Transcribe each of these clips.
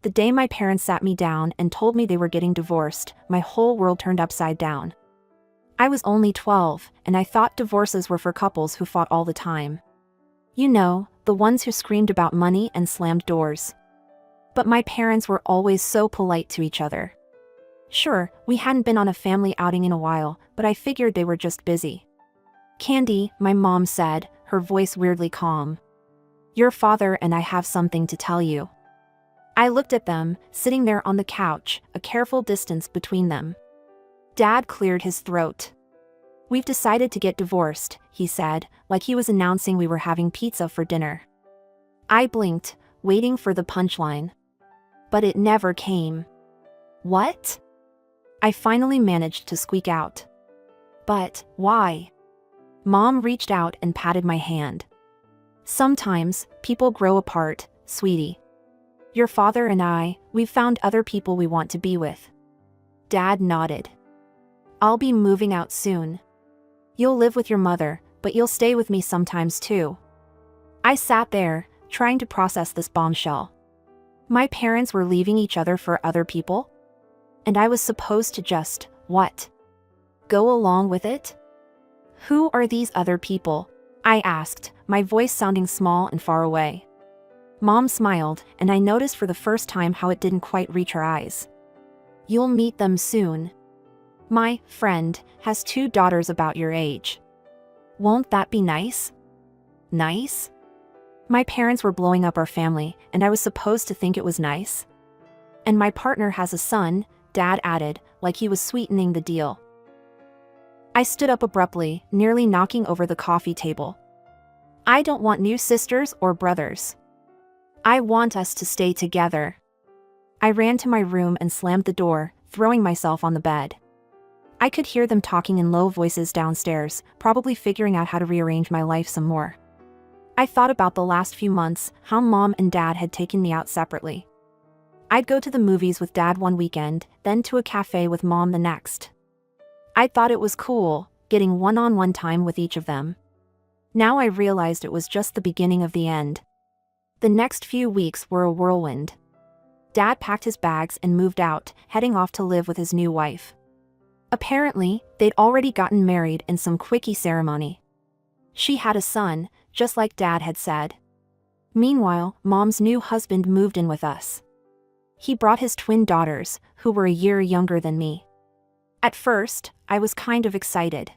The day my parents sat me down and told me they were getting divorced, my whole world turned upside down. I was only 12, and I thought divorces were for couples who fought all the time. You know, the ones who screamed about money and slammed doors. But my parents were always so polite to each other. Sure, we hadn't been on a family outing in a while, but I figured they were just busy. "Candy," my mom said, her voice weirdly calm. "Your father and I have something to tell you." I looked at them, sitting there on the couch, a careful distance between them. Dad cleared his throat. "We've decided to get divorced," he said, like he was announcing we were having pizza for dinner. I blinked, waiting for the punchline. But it never came. "What?" I finally managed to squeak out. "But, why?" Mom reached out and patted my hand. "Sometimes, people grow apart, sweetie. Your father and I, we've found other people we want to be with." Dad nodded. "I'll be moving out soon. You'll live with your mother, but you'll stay with me sometimes too." I sat there, trying to process this bombshell. My parents were leaving each other for other people? And I was supposed to just, what? Go along with it? "Who are these other people?" I asked, my voice sounding small and far away. Mom smiled, and I noticed for the first time how it didn't quite reach her eyes. "You'll meet them soon. My friend has 2 daughters about your age. Won't that be nice?" Nice? My parents were blowing up our family, and I was supposed to think it was nice? "And my partner has a son," Dad added, like he was sweetening the deal. I stood up abruptly, nearly knocking over the coffee table. "I don't want new sisters or brothers. I want us to stay together." I ran to my room and slammed the door, throwing myself on the bed. I could hear them talking in low voices downstairs, probably figuring out how to rearrange my life some more. I thought about the last few months, how Mom and Dad had taken me out separately. I'd go to the movies with Dad one weekend, then to a cafe with Mom the next. I thought it was cool, getting one-on-one time with each of them. Now I realized it was just the beginning of the end. The next few weeks were a whirlwind. Dad packed his bags and moved out, heading off to live with his new wife. Apparently, they'd already gotten married in some quickie ceremony. She had a son, just like Dad had said. Meanwhile, Mom's new husband moved in with us. He brought his twin daughters, who were a year younger than me. At first, I was kind of excited.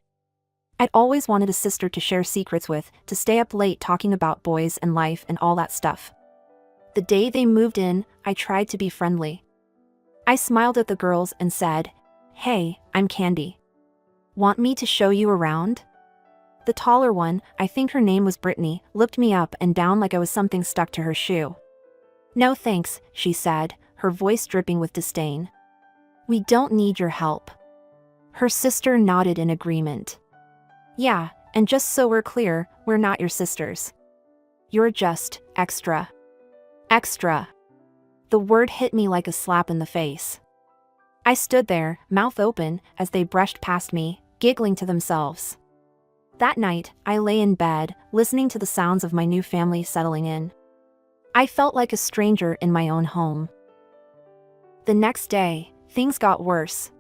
I'd always wanted a sister to share secrets with, to stay up late talking about boys and life and all that stuff. The day they moved in, I tried to be friendly. I smiled at the girls and said, "Hey, I'm Candy. Want me to show you around?" The taller one, I think her name was Brittany, looked me up and down like I was something stuck to her shoe. "No thanks," she said, her voice dripping with disdain. "We don't need your help." Her sister nodded in agreement. "Yeah, and just so we're clear, we're not your sisters. You're just extra." Extra. The word hit me like a slap in the face. I stood there, mouth open, as they brushed past me, giggling to themselves. That night, I lay in bed, listening to the sounds of my new family settling in. I felt like a stranger in my own home. The next day, things got worse.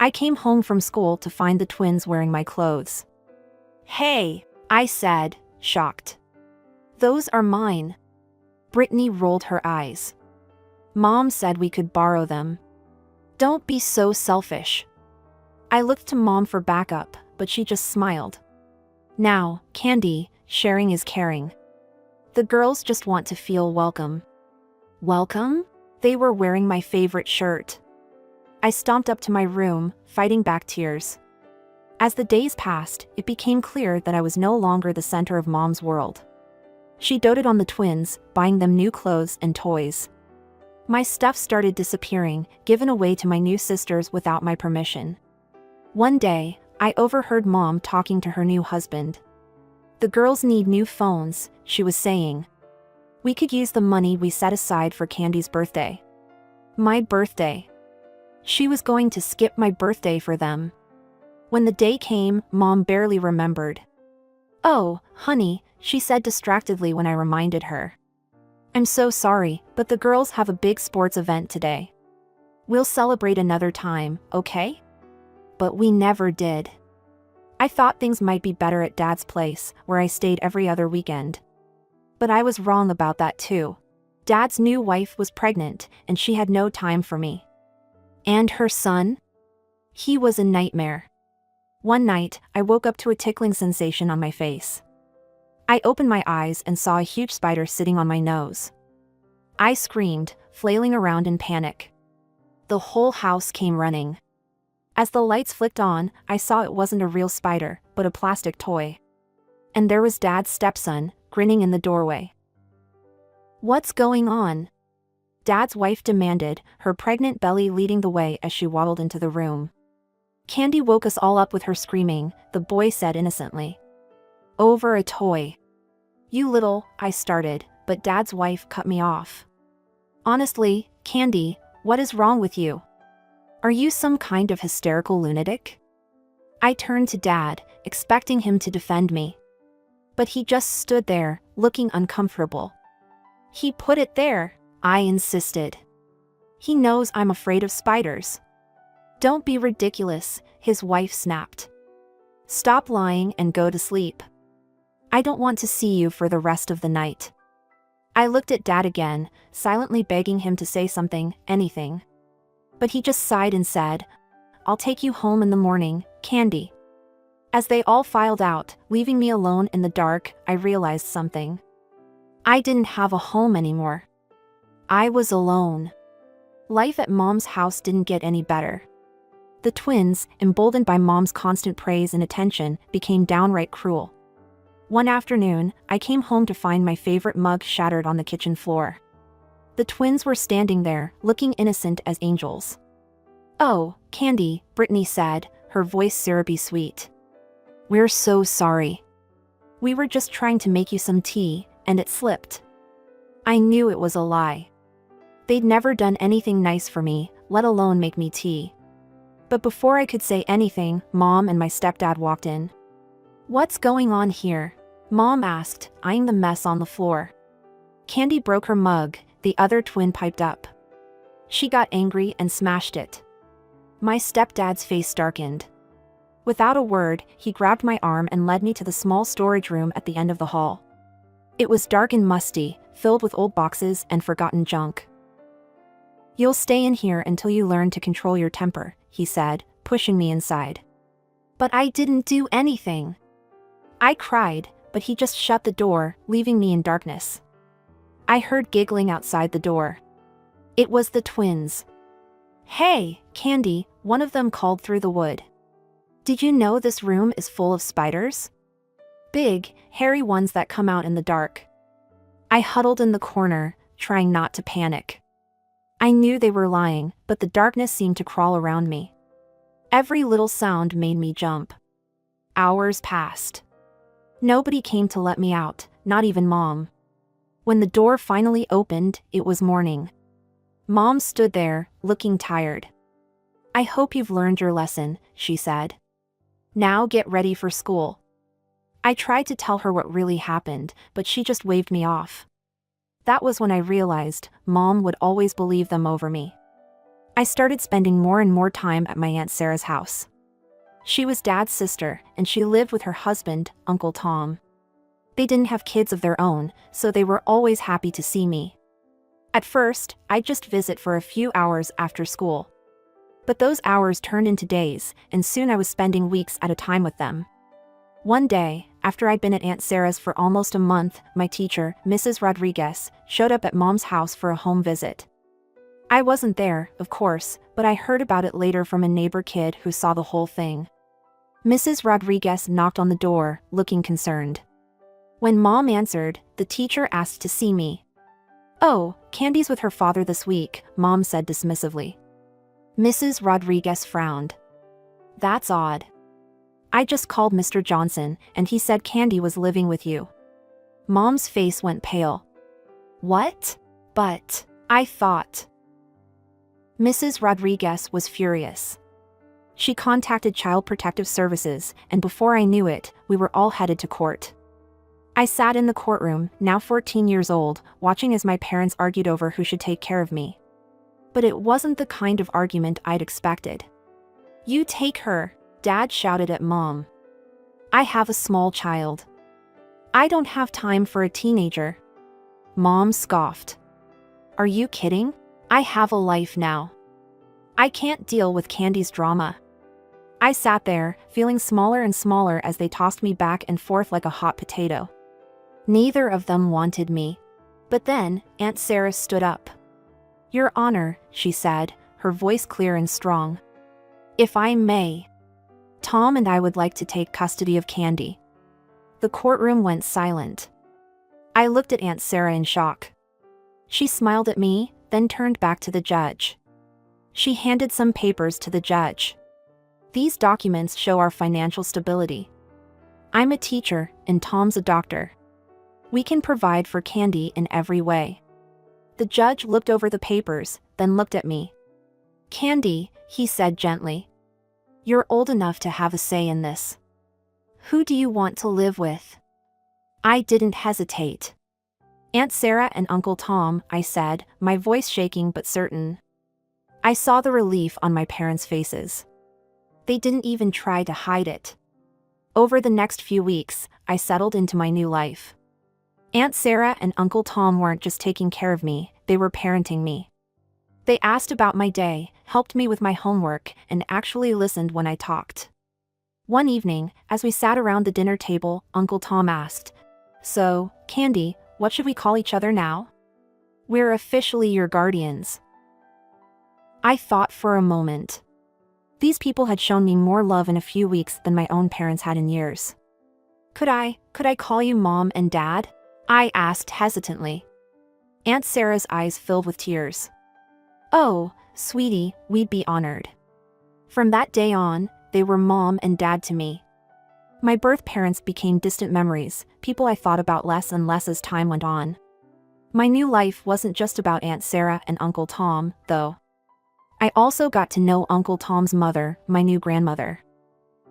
I came home from school to find the twins wearing my clothes. "Hey," I said, shocked. "Those are mine." Brittany rolled her eyes. "Mom said we could borrow them." "Don't be so selfish." I looked to Mom for backup, but she just smiled. "Now, Candy, sharing is caring. The girls just want to feel welcome." Welcome? They were wearing my favorite shirt. I stomped up to my room, fighting back tears. As the days passed, it became clear that I was no longer the center of Mom's world. She doted on the twins, buying them new clothes and toys. My stuff started disappearing, given away to my new sisters without my permission. One day, I overheard Mom talking to her new husband. "The girls need new phones," she was saying. "We could use the money we set aside for Candy's birthday." My birthday. She was going to skip my birthday for them. When the day came, Mom barely remembered. "Oh, honey," she said distractedly when I reminded her. I'm so sorry, but the girls have a big sports event today. We'll celebrate another time, okay? But we never did. I thought things might be better at Dad's place, where I stayed every other weekend. But I was wrong about that too. Dad's new wife was pregnant, and she had no time for me. And her son? He was a nightmare. One night, I woke up to a tickling sensation on my face. I opened my eyes and saw a huge spider sitting on my nose. I screamed, flailing around in panic. The whole house came running. As the lights flicked on, I saw it wasn't a real spider, but a plastic toy. And there was Dad's stepson, grinning in the doorway. What's going on? Dad's wife demanded, her pregnant belly leading the way as she waddled into the room. Candy woke us all up with her screaming, the boy said innocently. Over a toy. You little, I started, but Dad's wife cut me off. Honestly, Candy, what is wrong with you? Are you some kind of hysterical lunatic? I turned to Dad, expecting him to defend me. But he just stood there, looking uncomfortable. He put it there, I insisted. He knows I'm afraid of spiders. Don't be ridiculous, his wife snapped. Stop lying and go to sleep. I don't want to see you for the rest of the night. I looked at Dad again, silently begging him to say something, anything. But he just sighed and said, I'll take you home in the morning, Candy. As they all filed out, leaving me alone in the dark, I realized something. I didn't have a home anymore. I was alone. Life at Mom's house didn't get any better. The twins, emboldened by Mom's constant praise and attention, became downright cruel. One afternoon, I came home to find my favorite mug shattered on the kitchen floor. The twins were standing there, looking innocent as angels. Oh, Candy, Brittany said, her voice syrupy sweet. We're so sorry. We were just trying to make you some tea, and it slipped. I knew it was a lie. They'd never done anything nice for me, let alone make me tea. But before I could say anything, Mom and my stepdad walked in. What's going on here? Mom asked, eyeing the mess on the floor. Candy broke her mug, the other twin piped up. She got angry and smashed it. My stepdad's face darkened. Without a word, he grabbed my arm and led me to the small storage room at the end of the hall. It was dark and musty, filled with old boxes and forgotten junk. You'll stay in here until you learn to control your temper, he said, pushing me inside. But I didn't do anything. I cried, but he just shut the door, leaving me in darkness. I heard giggling outside the door. It was the twins. Hey, Candy, one of them called through the wood. Did you know this room is full of spiders? Big, hairy ones that come out in the dark. I huddled in the corner, trying not to panic. I knew they were lying, but the darkness seemed to crawl around me. Every little sound made me jump. Hours passed. Nobody came to let me out, not even Mom. When the door finally opened, it was morning. Mom stood there, looking tired. I hope you've learned your lesson, she said. Now get ready for school. I tried to tell her what really happened, but she just waved me off. That was when I realized Mom would always believe them over me. I started spending more and more time at my Aunt Sarah's house. She was Dad's sister, and she lived with her husband, Uncle Tom. They didn't have kids of their own, so they were always happy to see me. At first, I'd just visit for a few hours after school. But those hours turned into days, and soon I was spending weeks at a time with them. One day, after I'd been at Aunt Sarah's for almost a month, my teacher, Mrs. Rodriguez, showed up at Mom's house for a home visit. I wasn't there, of course, but I heard about it later from a neighbor kid who saw the whole thing. Mrs. Rodriguez knocked on the door, looking concerned. When Mom answered, the teacher asked to see me. Oh, Candy's with her father this week, Mom said dismissively. Mrs. Rodriguez frowned. That's odd. I just called Mr. Johnson, and he said Candy was living with you. Mom's face went pale. What? But, I thought. Mrs. Rodriguez was furious. She contacted Child Protective Services, and before I knew it, we were all headed to court. I sat in the courtroom, now 14 years old, watching as my parents argued over who should take care of me. But it wasn't the kind of argument I'd expected. "You take her," Dad shouted at Mom. "I have a small child. I don't have time for a teenager." Mom scoffed. "Are you kidding? I have a life now. I can't deal with Candy's drama." I sat there, feeling smaller and smaller as they tossed me back and forth like a hot potato. Neither of them wanted me. But then, Aunt Sarah stood up. "Your Honor," she said, her voice clear and strong. "If I may, Tom and I would like to take custody of Candy." The courtroom went silent. I looked at Aunt Sarah in shock. She smiled at me, then turned back to the judge. She handed some papers to the judge. "These documents show our financial stability. I'm a teacher, and Tom's a doctor. We can provide for Candy in every way." The judge looked over the papers, then looked at me. "Candy," he said gently, "you're old enough to have a say in this. Who do you want to live with?" I didn't hesitate. "Aunt Sarah and Uncle Tom," I said, my voice shaking but certain. I saw the relief on my parents' faces. They didn't even try to hide it. Over the next few weeks, I settled into my new life. Aunt Sarah and Uncle Tom weren't just taking care of me, they were parenting me. They asked about my day, helped me with my homework, and actually listened when I talked. One evening, as we sat around the dinner table, Uncle Tom asked, "So, Candy, what should we call each other now? We're officially your guardians." I thought for a moment. These people had shown me more love in a few weeks than my own parents had in years. Could I call you Mom and Dad?" I asked hesitantly. Aunt Sarah's eyes filled with tears. "Oh, sweetie, we'd be honored." From that day on, they were Mom and Dad to me. My birth parents became distant memories, people I thought about less and less as time went on. My new life wasn't just about Aunt Sarah and Uncle Tom, though. I also got to know Uncle Tom's mother, my new grandmother.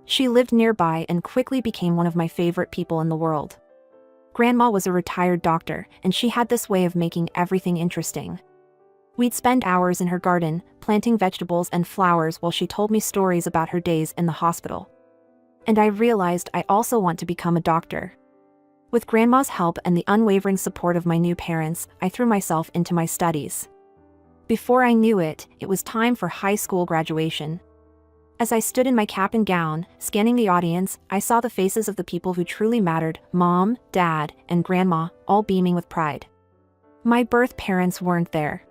She lived nearby and quickly became one of my favorite people in the world. Grandma was a retired doctor, and she had this way of making everything interesting. We'd spend hours in her garden, planting vegetables and flowers while she told me stories about her days in the hospital. And I realized I also want to become a doctor. With Grandma's help and the unwavering support of my new parents, I threw myself into my studies. Before I knew it, it was time for high school graduation. As I stood in my cap and gown, scanning the audience, I saw the faces of the people who truly mattered, Mom, Dad, and Grandma, all beaming with pride. My birth parents weren't there.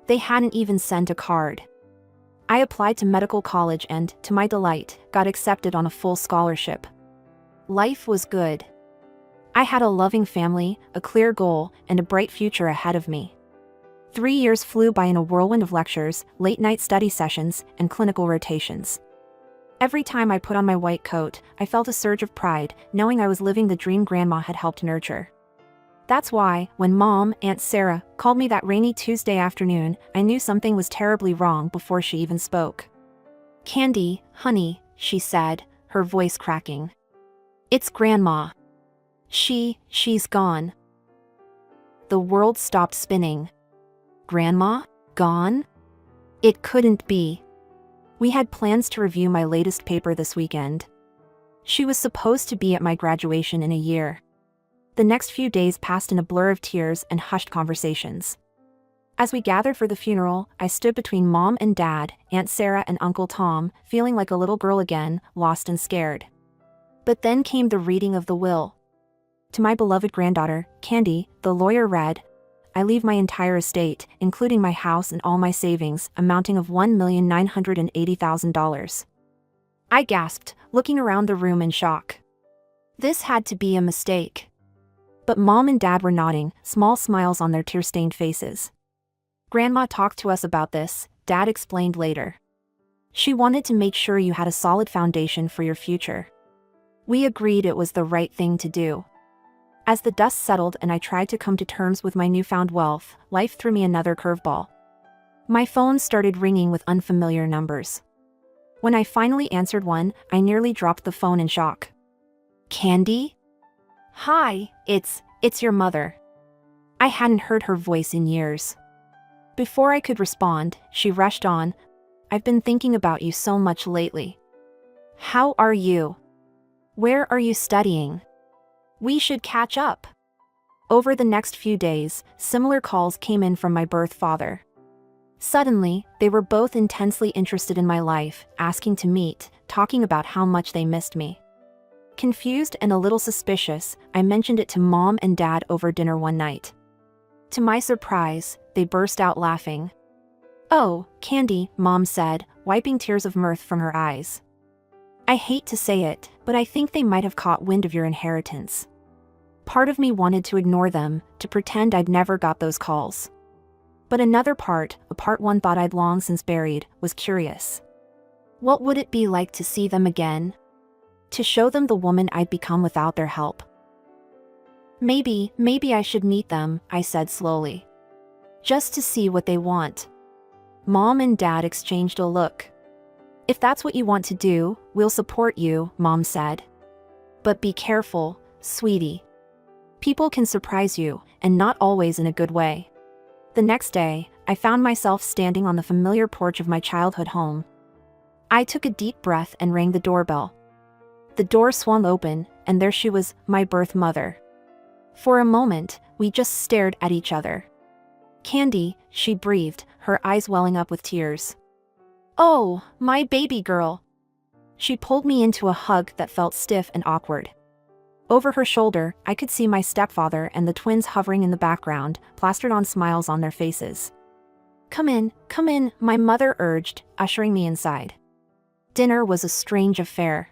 They hadn't even sent a card. I applied to medical college and, to my delight, got accepted on a full scholarship. Life was good. I had a loving family, a clear goal, and a bright future ahead of me. 3 years flew by in a whirlwind of lectures, late-night study sessions, and clinical rotations. Every time I put on my white coat, I felt a surge of pride, knowing I was living the dream Grandma had helped nurture. That's why, when Mom, Aunt Sarah, called me that rainy Tuesday afternoon, I knew something was terribly wrong before she even spoke. "Candy, honey," she said, her voice cracking. "It's Grandma. She's gone." The world stopped spinning. Grandma? Gone? It couldn't be. We had plans to review my latest paper this weekend. She was supposed to be at my graduation in a year. The next few days passed in a blur of tears and hushed conversations. As we gathered for the funeral, I stood between Mom and Dad, Aunt Sarah and Uncle Tom, feeling like a little girl again, lost and scared. But then came the reading of the will. To my beloved granddaughter, Candy, the lawyer read, "I leave my entire estate, including my house and all my savings, amounting of $1,980,000. I gasped, looking around the room in shock. This had to be a mistake. But Mom and Dad were nodding, small smiles on their tear-stained faces. "Grandma talked to us about this," Dad explained later. "She wanted to make sure you had a solid foundation for your future. We agreed it was the right thing to do." As the dust settled and I tried to come to terms with my newfound wealth, life threw me another curveball. My phone started ringing with unfamiliar numbers. When I finally answered one, I nearly dropped the phone in shock. "Candy? Hi, it's your mother. I hadn't heard her voice in years. Before I could respond, she rushed on. I've been thinking about you so much lately. How are you? Where are you studying? We should catch up. Over the next few days, similar calls came in from my birth father. Suddenly, they were both intensely interested in my life, asking to meet, talking about how much they missed me. Confused and a little suspicious, I mentioned it to Mom and Dad over dinner one night. To my surprise, they burst out laughing. "Oh, Candy," Mom said, wiping tears of mirth from her eyes. "I hate to say it, but I think they might have caught wind of your inheritance." Part of me wanted to ignore them, to pretend I'd never got those calls. But another part, a part one thought I'd long since buried, was curious. What would it be like to see them again? To show them the woman I'd become without their help? Maybe I should meet them, I said slowly. Just to see what they want. Mom and Dad exchanged a look. "If that's what you want to do, we'll support you," Mom said. "But be careful, sweetie. People can surprise you, and not always in a good way." The next day, I found myself standing on the familiar porch of my childhood home. I took a deep breath and rang the doorbell. The door swung open, and there she was, my birth mother. For a moment, we just stared at each other. "Candy," she breathed, her eyes welling up with tears. "Oh, my baby girl." She pulled me into a hug that felt stiff and awkward. Over her shoulder, I could see my stepfather and the twins hovering in the background, plastered on smiles on their faces. Come in," my mother urged, ushering me inside. Dinner was a strange affair.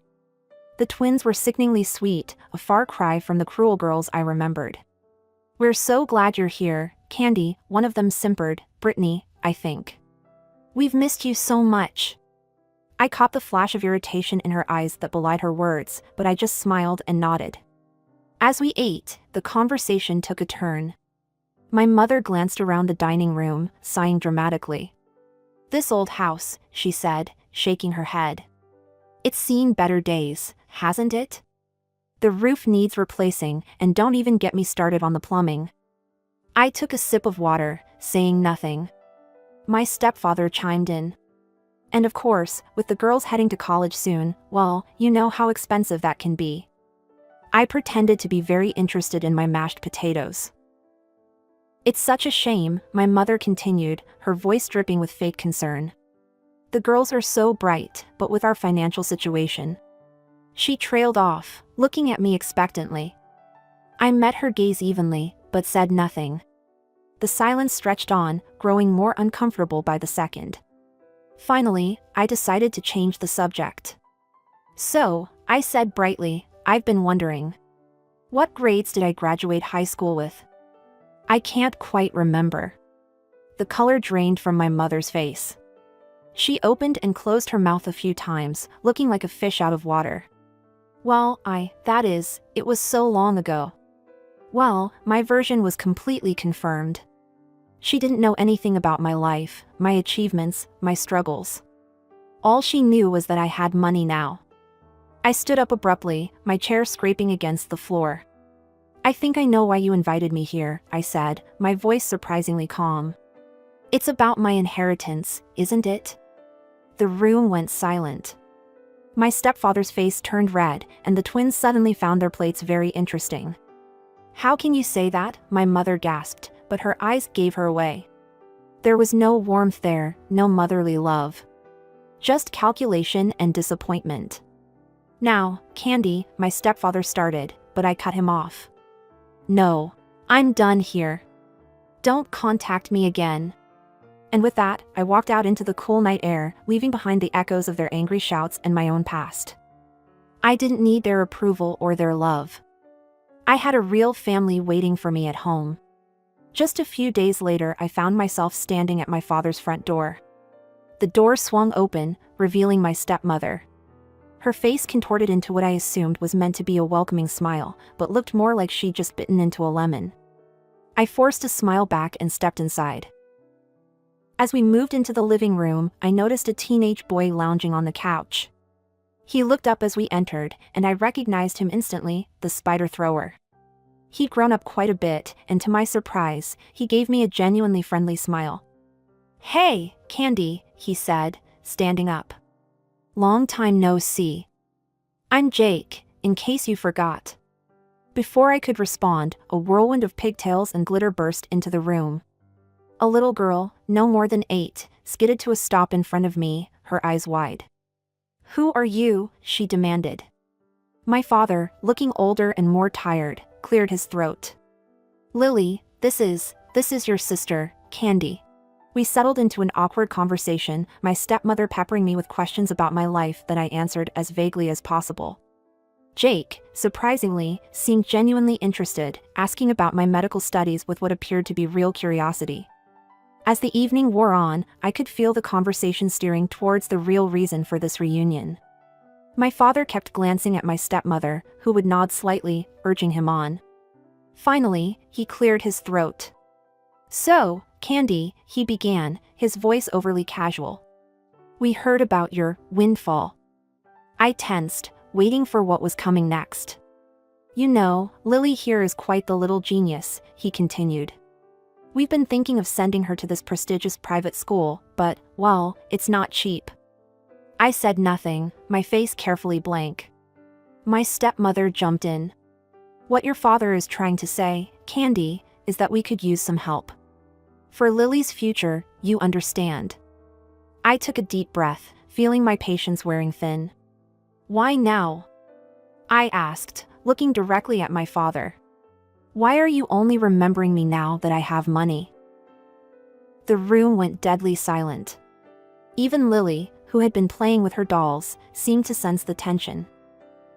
The twins were sickeningly sweet, a far cry from the cruel girls I remembered. "We're so glad you're here, Candy," one of them simpered, Brittany, I think. "We've missed you so much." I caught the flash of irritation in her eyes that belied her words, but I just smiled and nodded. As we ate, the conversation took a turn. My mother glanced around the dining room, sighing dramatically. "This old house," she said, shaking her head. "It's seen better days, hasn't it? The roof needs replacing, and don't even get me started on the plumbing." I took a sip of water, saying nothing. My stepfather chimed in. "And of course, with the girls heading to college soon, well, you know how expensive that can be." I pretended to be very interested in my mashed potatoes. "It's such a shame," my mother continued, her voice dripping with fake concern. "The girls are so bright, but with our financial situation." She trailed off, looking at me expectantly. I met her gaze evenly, but said nothing. The silence stretched on, growing more uncomfortable by the second. Finally, I decided to change the subject. "So," I said brightly, "I've been wondering. What grades did I graduate high school with?" "I can't quite remember." The color drained from my mother's face. She opened and closed her mouth a few times, looking like a fish out of water. "Well, it was so long ago." Well, my version was completely confirmed. She didn't know anything about my life, my achievements, my struggles. All she knew was that I had money now. I stood up abruptly, my chair scraping against the floor. "I think I know why you invited me here," I said, my voice surprisingly calm. "It's about my inheritance, isn't it?" The room went silent. My stepfather's face turned red, and the twins suddenly found their plates very interesting. "How can you say that?" my mother gasped, but her eyes gave her away. There was no warmth there, no motherly love. Just calculation and disappointment. "Now, Candy," my stepfather started, but I cut him off. "No. I'm done here. Don't contact me again." And with that, I walked out into the cool night air, leaving behind the echoes of their angry shouts and my own past. I didn't need their approval or their love. I had a real family waiting for me at home. Just a few days later, I found myself standing at my father's front door. The door swung open, revealing my stepmother. Her face contorted into what I assumed was meant to be a welcoming smile, but looked more like she'd just bitten into a lemon. I forced a smile back and stepped inside. As we moved into the living room, I noticed a teenage boy lounging on the couch. He looked up as we entered, and I recognized him instantly, the spider thrower. He'd grown up quite a bit, and to my surprise, he gave me a genuinely friendly smile. "Hey, Candy," he said, standing up. "Long time no see. I'm Jake, in case you forgot." Before I could respond, a whirlwind of pigtails and glitter burst into the room. A little girl, no more than 8, skidded to a stop in front of me, her eyes wide. "Who are you?" she demanded. My father, looking older and more tired, cleared his throat. "Lily, this is your sister, Candy." We settled into an awkward conversation, my stepmother peppering me with questions about my life that I answered as vaguely as possible. Jake, surprisingly, seemed genuinely interested, asking about my medical studies with what appeared to be real curiosity. As the evening wore on, I could feel the conversation steering towards the real reason for this reunion. My father kept glancing at my stepmother, who would nod slightly, urging him on. Finally, he cleared his throat. "So, Candy," he began, his voice overly casual. "We heard about your windfall." I tensed, waiting for what was coming next. "You know, Lily here is quite the little genius," he continued. "We've been thinking of sending her to this prestigious private school, but, well, it's not cheap." I said nothing, my face carefully blank. My stepmother jumped in. "What your father is trying to say, Candy, is that we could use some help. For Lily's future, you understand." I took a deep breath, feeling my patience wearing thin. "Why now?" I asked, looking directly at my father. "Why are you only remembering me now that I have money?" The room went deadly silent. Even Lily, who had been playing with her dolls, seemed to sense the tension.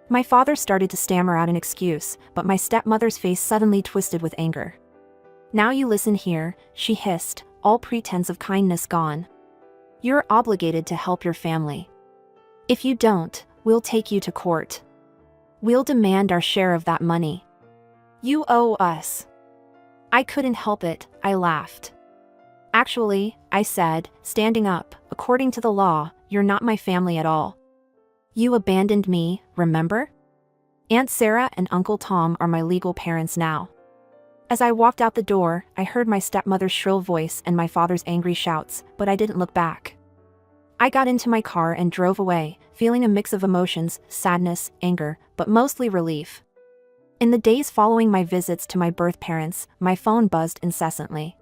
My father started to stammer out an excuse, but my stepmother's face suddenly twisted with anger. "Now you listen here," she hissed, all pretense of kindness gone. "You're obligated to help your family. If you don't, we'll take you to court. We'll demand our share of that money. You owe us." I couldn't help it, I laughed. "Actually," I said, standing up, "according to the law, you're not my family at all. You abandoned me, remember? Aunt Sarah and Uncle Tom are my legal parents now." As I walked out the door, I heard my stepmother's shrill voice and my father's angry shouts, but I didn't look back. I got into my car and drove away, feeling a mix of emotions, sadness, anger, but mostly relief. In the days following my visits to my birth parents, my phone buzzed incessantly.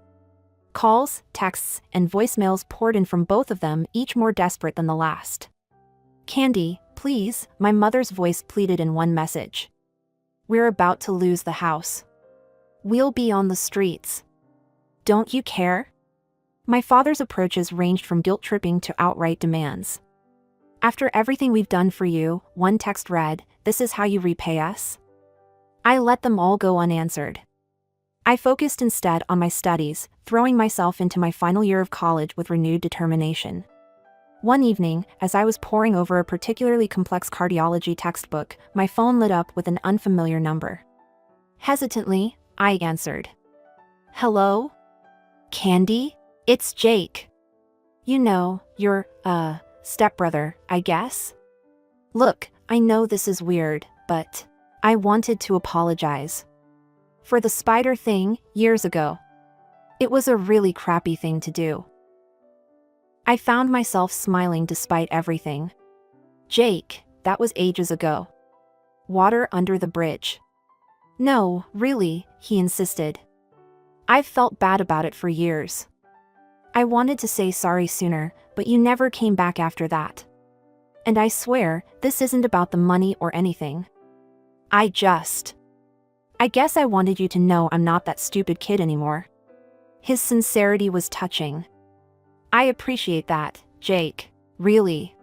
Calls, texts, and voicemails poured in from both of them, each more desperate than the last. "Candy, please," my mother's voice pleaded in one message. "We're about to lose the house. We'll be on the streets. Don't you care?" My father's approaches ranged from guilt-tripping to outright demands. "After everything we've done for you," one text read, "this is how you repay us?" I let them all go unanswered. I focused instead on my studies, throwing myself into my final year of college with renewed determination. One evening, as I was poring over a particularly complex cardiology textbook, my phone lit up with an unfamiliar number. Hesitantly, I answered. "Hello? Candy? It's Jake. You know, your, stepbrother, I guess?" "Look, I know this is weird, but I wanted to apologize. For the spider thing, years ago. It was a really crappy thing to do." I found myself smiling despite everything. "Jake, that was ages ago. Water under the bridge." "No, really," he insisted. "I've felt bad about it for years. I wanted to say sorry sooner, but you never came back after that. And I swear, this isn't about the money or anything. I guess I wanted you to know I'm not that stupid kid anymore." His sincerity was touching. "I appreciate that, Jake, really."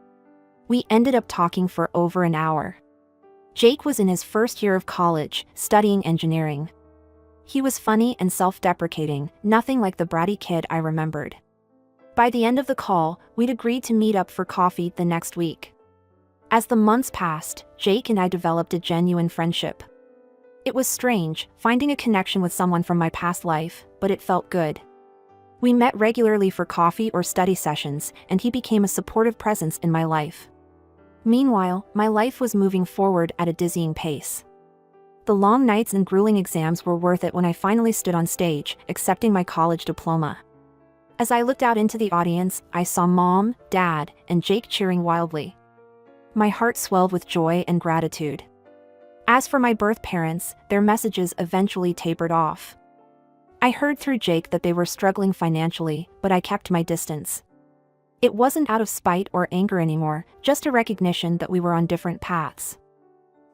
We ended up talking for over an hour. Jake was in his first year of college, studying engineering. He was funny and self-deprecating, nothing like the bratty kid I remembered. By the end of the call, we'd agreed to meet up for coffee the next week. As the months passed, Jake and I developed a genuine friendship. It was strange, finding a connection with someone from my past life, but it felt good. We met regularly for coffee or study sessions, and he became a supportive presence in my life. Meanwhile, my life was moving forward at a dizzying pace. The long nights and grueling exams were worth it when I finally stood on stage, accepting my college diploma. As I looked out into the audience, I saw Mom, Dad, and Jake cheering wildly. My heart swelled with joy and gratitude. As for my birth parents, their messages eventually tapered off. I heard through Jake that they were struggling financially, but I kept my distance. It wasn't out of spite or anger anymore, just a recognition that we were on different paths.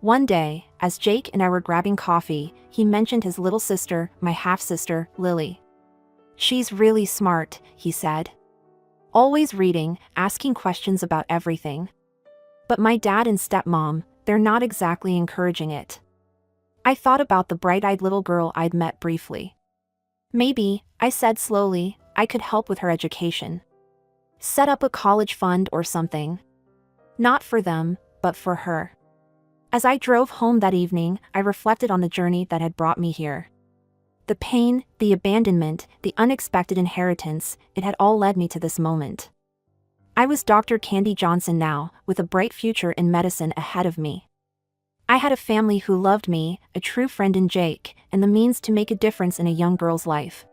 One day, as Jake and I were grabbing coffee, he mentioned his little sister, my half-sister, Lily. "She's really smart," he said. "Always reading, asking questions about everything. But my dad and stepmom, they're not exactly encouraging it." I thought about the bright-eyed little girl I'd met briefly. "Maybe," I said slowly, "I could help with her education. Set up a college fund or something. Not for them, but for her." As I drove home that evening, I reflected on the journey that had brought me here. The pain, the abandonment, the unexpected inheritance, it had all led me to this moment. I was Dr. Candy Johnson now, with a bright future in medicine ahead of me. I had a family who loved me, a true friend in Jake, and the means to make a difference in a young girl's life.